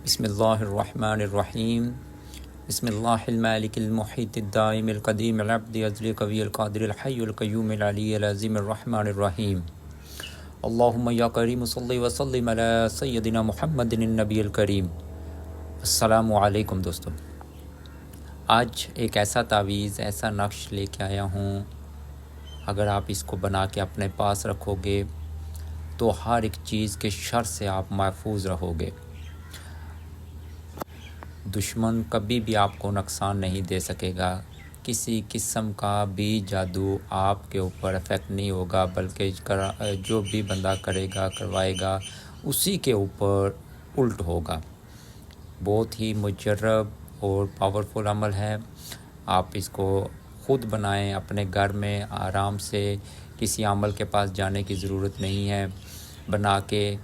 بسم اللہ الرحمن الرحیم بسم اللہ المالک المحیط الدائم القدیم العبد ازلی قوی القادر الحی القیوم العلی العظیم الرحمن الرحیم اللہم یا کریم صلی وسلم علی سیدنا محمد النبی الکریم۔ السلام علیکم دوستو، آج ایک ایسا تعویذ، ایسا نقش لے کے آیا ہوں، اگر آپ اس کو بنا کے اپنے پاس رکھو گے تو ہر ایک چیز کے شر سے آپ محفوظ رہو گے۔ دشمن کبھی بھی آپ کو نقصان نہیں دے سکے گا، کسی قسم کا بھی جادو آپ کے اوپر افیکٹ نہیں ہوگا، بلکہ جو بھی بندہ کرے گا، کروائے گا، اسی کے اوپر الٹ ہوگا۔ بہت ہی مجرب اور پاورفل عمل ہے۔ آپ اس کو خود بنائیں اپنے گھر میں آرام سے، کسی عمل کے پاس جانے کی ضرورت نہیں ہے۔ بنا کے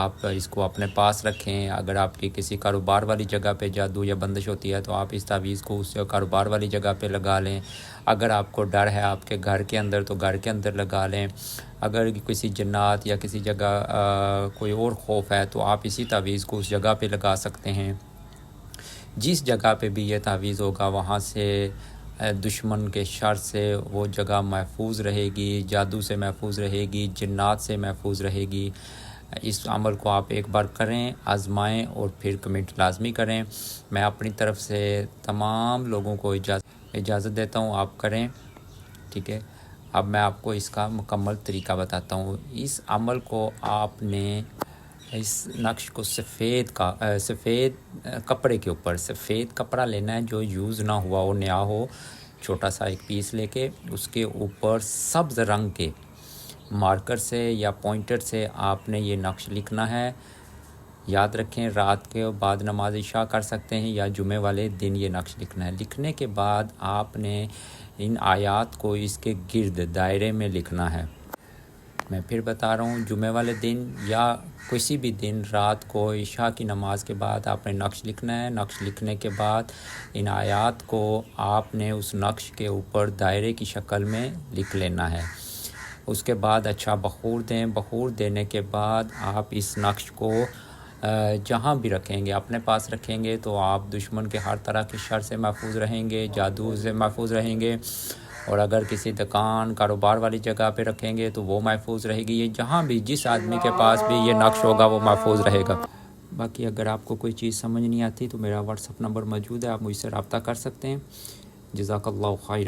آپ اس کو اپنے پاس رکھیں۔ اگر آپ کی کسی کاروبار والی جگہ پہ جادو یا بندش ہوتی ہے تو آپ اس تعویذ کو اس کاروبار والی جگہ پہ لگا لیں۔ اگر آپ کو ڈر ہے آپ کے گھر کے اندر تو گھر کے اندر لگا لیں۔ اگر کسی جنات یا کسی جگہ کوئی اور خوف ہے تو آپ اسی تعویذ کو اس جگہ پہ لگا سکتے ہیں۔ جس جگہ پہ بھی یہ تعویذ ہوگا وہاں سے دشمن کے شر سے وہ جگہ محفوظ رہے گی، جادو سے محفوظ رہے گی، جنات سے محفوظ رہے گی۔ اس عمل کو آپ ایک بار کریں، آزمائیں اور پھر کمنٹ لازمی کریں۔ میں اپنی طرف سے تمام لوگوں کو اجازت دیتا ہوں، آپ کریں، ٹھیک ہے۔ اب میں آپ کو اس کا مکمل طریقہ بتاتا ہوں۔ اس عمل کو آپ نے اس نقش کو سفید کپڑے کے اوپر سفید کپڑا لینا ہے جو یوز نہ ہوا ہو، نیا ہو، چھوٹا سا ایک پیس لے کے اس کے اوپر سبز رنگ کے مارکر سے یا پوائنٹر سے آپ نے یہ نقش لکھنا ہے۔ یاد رکھیں رات کے بعد نماز عشاء کر سکتے ہیں یا جمعے والے دن یہ نقش لکھنا ہے۔ لکھنے کے بعد آپ نے ان آیات کو اس کے گرد دائرے میں لکھنا ہے۔ میں پھر بتا رہا ہوں، جمعے والے دن یا کسی بھی دن رات کو عشاء کی نماز کے بعد آپ نے نقش لکھنا ہے۔ نقش لکھنے کے بعد ان آیات کو آپ نے اس نقش کے اوپر دائرے کی شکل میں لکھ لینا ہے۔ اس کے بعد اچھا بخور دیں۔ بخور دینے کے بعد آپ اس نقش کو جہاں بھی رکھیں گے، اپنے پاس رکھیں گے تو آپ دشمن کے ہر طرح کے شر سے محفوظ رہیں گے، جادو سے محفوظ رہیں گے۔ اور اگر کسی دکان کاروبار والی جگہ پہ رکھیں گے تو وہ محفوظ رہے گی۔ یہ جہاں بھی جس آدمی کے پاس بھی یہ نقش ہوگا وہ محفوظ رہے گا۔ باقی اگر آپ کو کوئی چیز سمجھ نہیں آتی تو میرا واٹس ایپ نمبر موجود ہے، آپ مجھ سے رابطہ کر سکتے ہیں۔ جزاک اللہ خیر۔